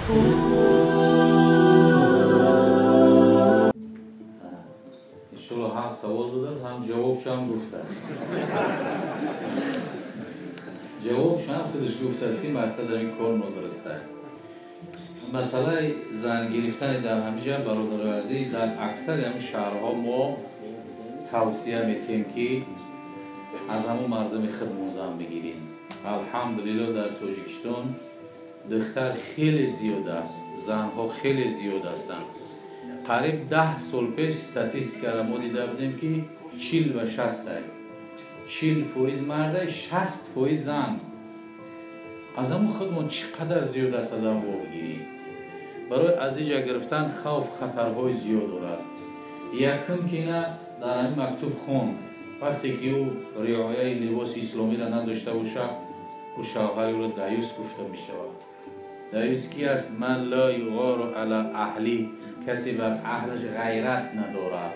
انشالله هم سوال داده است هم جوابش هم گفته است. جوابش هم خودش گفته است که مقصد این کار مدرسه. مسئله زن گرفتن در همه جا برادر عزیز در اکثر همین شهرها ما توصیه میتیم که از همون مردم خودمون زن بگیریم. الحمدلله در تاجیکستان دختر خیلی زیاد است، زنها خیلی زیاد هستند. قریب 10 سال پیش استاتیستیکا را ما دیده بودیم که 40 و 60 40% مرد 60% زن. از همون خودمون چقدر زیاد است از همون بگیریم. برای از اینجا گرفتن خوف خطرهای زیاد دارد. یکم که اینا در همین مکتوب خون وقتی که او رعایت لباس اسلامی را نداشته باشد او شوهر او را دیوس گفته می شود. دیوس کی است؟ من لا یغار علی اهلی، کسی بر اهلش غیرت ندارد.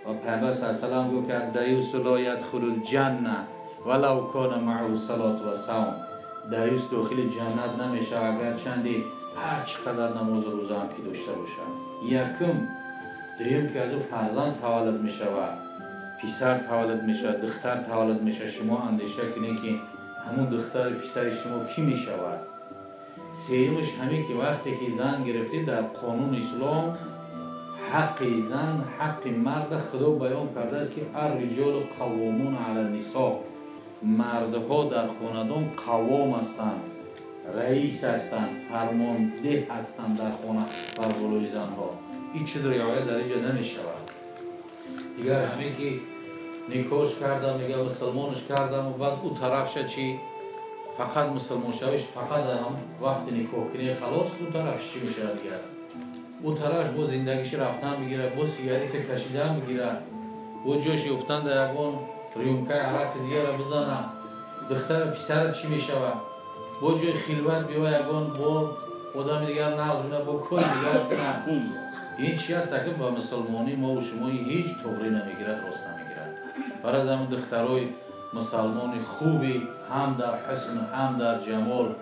و پیامبر صلی الله علیه و آله گفت که دیوس لا یدخل الجنه ولو کان معه الصلاة و صوم. دیوس داخل جنت نمیشه اگر چندی هر چقدر نماز و روزه هم که داشته باشد. یکم دوم که از او فرزند تولد می شود، پسر تولد می شود، دختر تولد می شود، شما اندیشه کنید که همون دختر پسر شما کی می شود. سومش همین که وقتی که زن گرفتید در قانون اسلام حق زن حق مرد خدا بیان کرده است که الرجال قوامون علی النساء. مردها در خاندان قوام هستند، رئیس هستند، فرمانده هستند در خانه بر بالای زنها. این چیز رعایت در اینجا نمی شود. دیگر همین که نکاحش کردم میگه مسلمانش کردم و بعد او طرفش چی فقط مسلمان شویش فقط هم وقتی نکاح کنی خلاص او طرفش چی میشه دیگر؟ او طرفش با زندگیش رفتن میگیره، با سیگاریت کشیدن میگیره، با جاش افتن در یکان ریونکای عرق دیگر را بزنه. دختر پسر چی میشود؟ با جای خلوت بیای یکان با آدم دیگر نقض بینه، با کل دیگر کنه. این چی است که با مسلمانی ما و شما هیچ طوری نمیگیرد، راست نمیگیرد. برای از همون دخترای مسلمان خوبی هم در حسن، هم در جمال،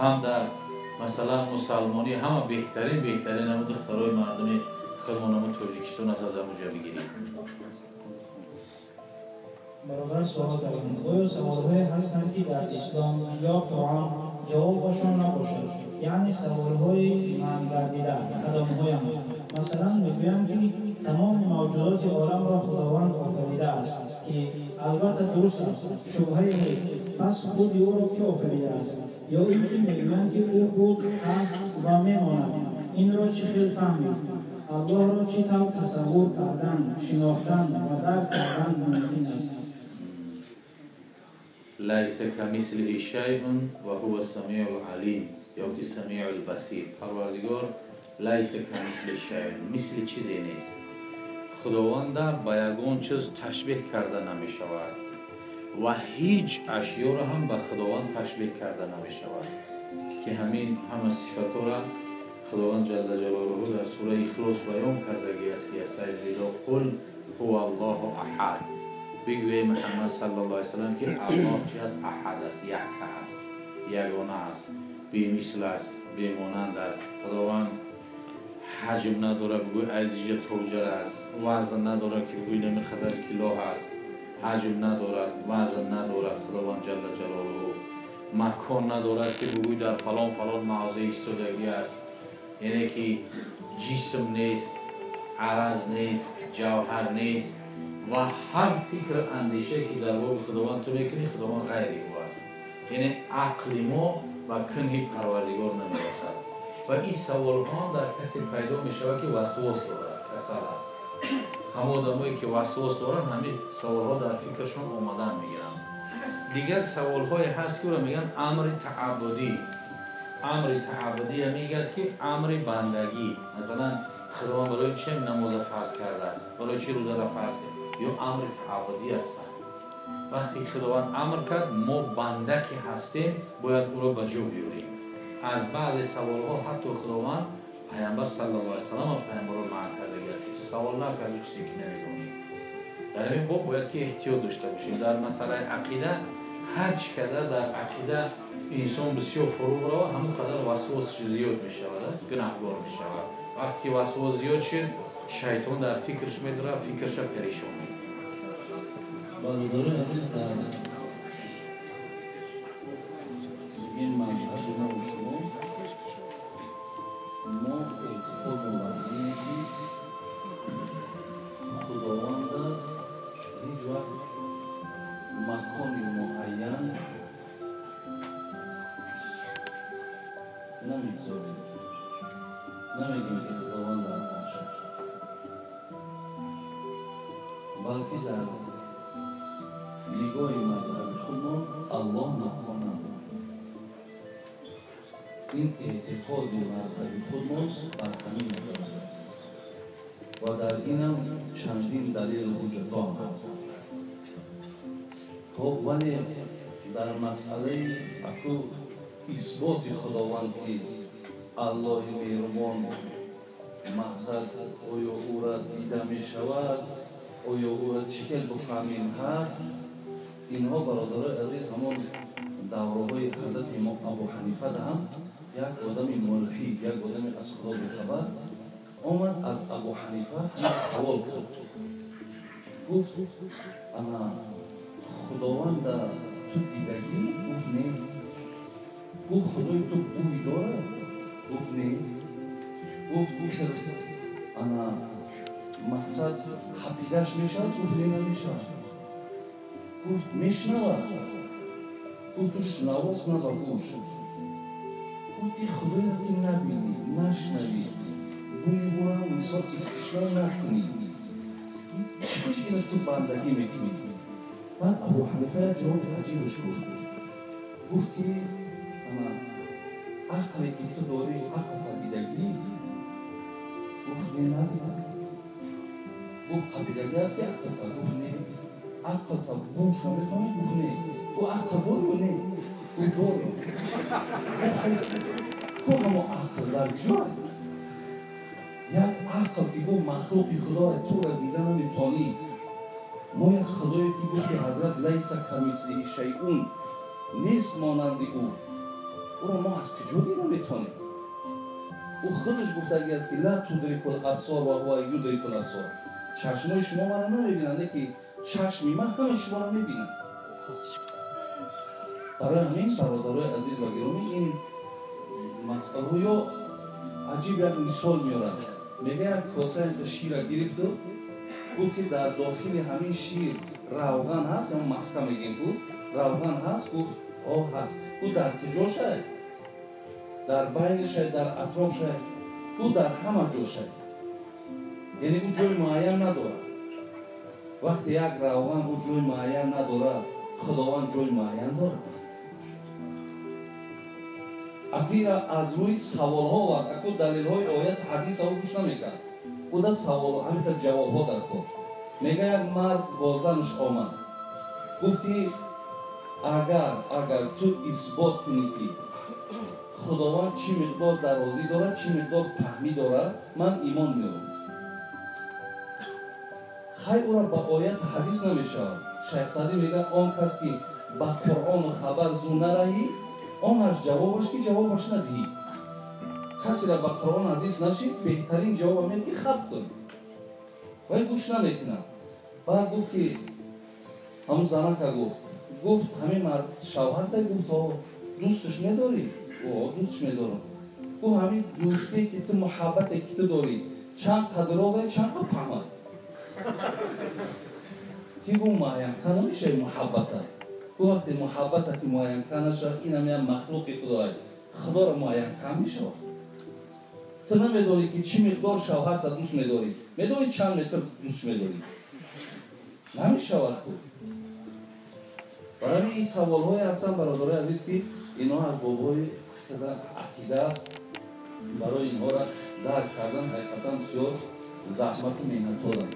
هم در مثلا مسلمانی همه بهترین همون دخترای مردم خودمون همون تاجیکستان از همونجا بگیریم. برادر سوال دارم. سوال‌های هستند که در اسلام یا قرآن جوابشون نباشد، یعنی سوال‌های معنی‌گردیده قدم‌های هم. مثلا میگویم که تمام موجودات عالم را خداوند آفریده است که البته درست است، شبهه‌ای نیست. پس خود او را که آفریده است؟ یا اینکه میگویند که او بود، هست و میماند. این را چه خیلی فهمید؟ الله را چه طور تصور کردن، شناختن و درک کردن ممکن است؟ لیس کمثله شیء و هو السمیع العلیم یا که سمیع البصیر. پروردگار لیس کمثله شیء، مثل چیزی نیست. خداوند با یگان چیز تشبیه کرده نمی شود و هیچ اشیا را هم به خداوند تشبیه کرده نمی شود که همین همه صفات را خداوند جل جلاله در سوره اخلاص بیان کردگی است که استجیبوا قل هو الله احد. بگوی محمد صلی الله علیه و سلم که الله چی است؟ احد است، یک است، یگانه است، بی‌مثل است، بی‌مانند است. خداوند حجم نداره بگوی عزیز توجر است، وزن نداره که بگوی نمیخدر کیلو است، حجم ندارد، وزن ندارد. خداوند جل جلاله مکان ندارد که بگوی در فلان موضع ایستادگی است، یعنی که جسم نیست، عرض نیست، جوهر نیست و هر فکر اندیشه که در باب خداوند تو میکنی خداوند غیری او است. یعنی عقل ما و کنه پروردگار نمیرسد و این سوال ها در کسی پیدا می شود که وسواس دارد، کسل است. همه آدمایی که وسواس دارن همین سوال ها در فکرشون آمدن میگیرن. دیگر سوال های هست که میگن امر تعبدی. امر تعبدی همیگه است که امر بندگی. مثلا خداوند برای چه نماز فرض کرده است، برای چه روزه را فرض کرد، یا امر تعبدی هستند. وقتی خداوند امر کرد ما بنده که هستیم باید او را به جا بیاریم. از بعضی سوال ها حتی خداوند پیامبر صلی الله علیه و سلم پیامبر را منع کرده است که سوال نکنید چیزی که نمیدونید. در این باب باید که احتیاط داشته باشیم. در مسئله عقیده هر چقدر در عقیده انسان بسیار فرو برود همون قدر وسواس وسواس زیاد می شود، گناهکار می شود. وقتی وسواس زیاد شد، شیطان در فکرش می داره، فکرش پریشان می کنه. برادران عزیز، در این مذهب ما و شما ما اعتقاد مبنی خداوند هیچ وقت مکان معین نمیگذاریم. نمیگیم که خداوند در عرش است، بلکه در نگاه مذهب خودمان الله مکان ندارد. این اعتقاد مذهب خودمان بر همین مدارد و در این هم چندین دلیل وجود هست. خب ولی در مسئله اکو اثبات خداوند که الله مهربان مقصد آیا او را دیده می شود، آیا او را چکل بفهمیم هست، اینها برادرای عزیز همون دوره های حضرت امام ابو حنیفه هم یک آدم ملحد، یک آدم از خدا بیخبر آمد از ابو حنیفه همین سوال کرد. گفت انا خداوند تو دیدگی؟ گفت نه. گفت خدای تو بوی داره؟ گفت نه. گفت انا مقصد خپیدش میشد؟ گفت نه نمیشد. گفت میشنود؟ گفت تو شنواست نه با گوش. گفتی خدای را که نبینی، نشنوی، بوی او را مثال استشمار نکنی، چیش اینا تو بندگی میکنی؟ بعد ابو حنیفه جواب عجیبش گفت که اما عقلی که تو داری عقل قبیلگی؟ گفت نه ندیدم. گفت قبیلگی است که عقل تا؟ گفت نه. عقل تا بوش نمیخوانی؟ گفت نه. گفت عقل داری؟ نه. گفت داری. گفت همه عقل در بجای یک عقل که گفت مخلوق خدا تو را دیده نمیتانی. ما یک خدایی که گفت که حضرت لیس کمثله شیء نیست مانند او را ما از کجا دیده میتانیم؟ او خودش گفته است که لا تدرک الابصار و هو یدرک الابصار. چشمای شما مرا نمیبینند که چشمی من همه شما را میبینم. برای همین برادرای عزیز و گرامی این مسئله یا عجیب یک مثال میارد. میگه یک کاسه شیر را گرفت و گفت که در داخل همین شیر روغن هست، یا مسکه میگیم بود روغن هست. گفت آه هست. گفت در کجا شد؟ در بین شد، در اطراف شد؟ گفت در همه جا شد. یعنی او جای معین ندارد. وقتی یک روغن او جای معین ندارد، خداوند جای معین دارد. اخیر از روی سوال ها ورد اکو دلیل های آیت حدیث ها گوش نمیکرد. او در سوال ها همیتا جواب ها در کن. میگه یک مرد با زنش آمد. گفت که اگر تو اثبات کنی که خداوند چی مقدار درازی دارد، چی مقدار پهمی دارد، من ایمان میارم. خیلی او را با آیت حدیث نمیشود. شیخ سعدی میگه آن کس که با قرآن و خبر زو نرهی، آنش جوابش که جوابش ندهی. کسی را با قرآن حدیث نشید بهترین جواب میگه که خب کن ولی گوش نمیکنم. بعد گفت که همون زنه که گفت همین مرد شوهر ده گفت دوستش میداری؟ او دوستش میدارم. گفت همین دوستی که تو محبتی که تو داری چند قدرازه چند قد پهمه که گفت معین کنه میشه محبته. گفت وقتی محبته که معین کنه شد این هم یک مخلوق خدای خدا را معین کن میشه. تو نمیداری که چی مقدار شوهر تا دوست میداری، میداری چند متر دوست میداری، نمیشود. برای این سوال های هستن برادرای عزیز که اینا از بابای عقیده است. برای اینها را درک کردن حقیقتا بسیار زحمت و محنت دارند.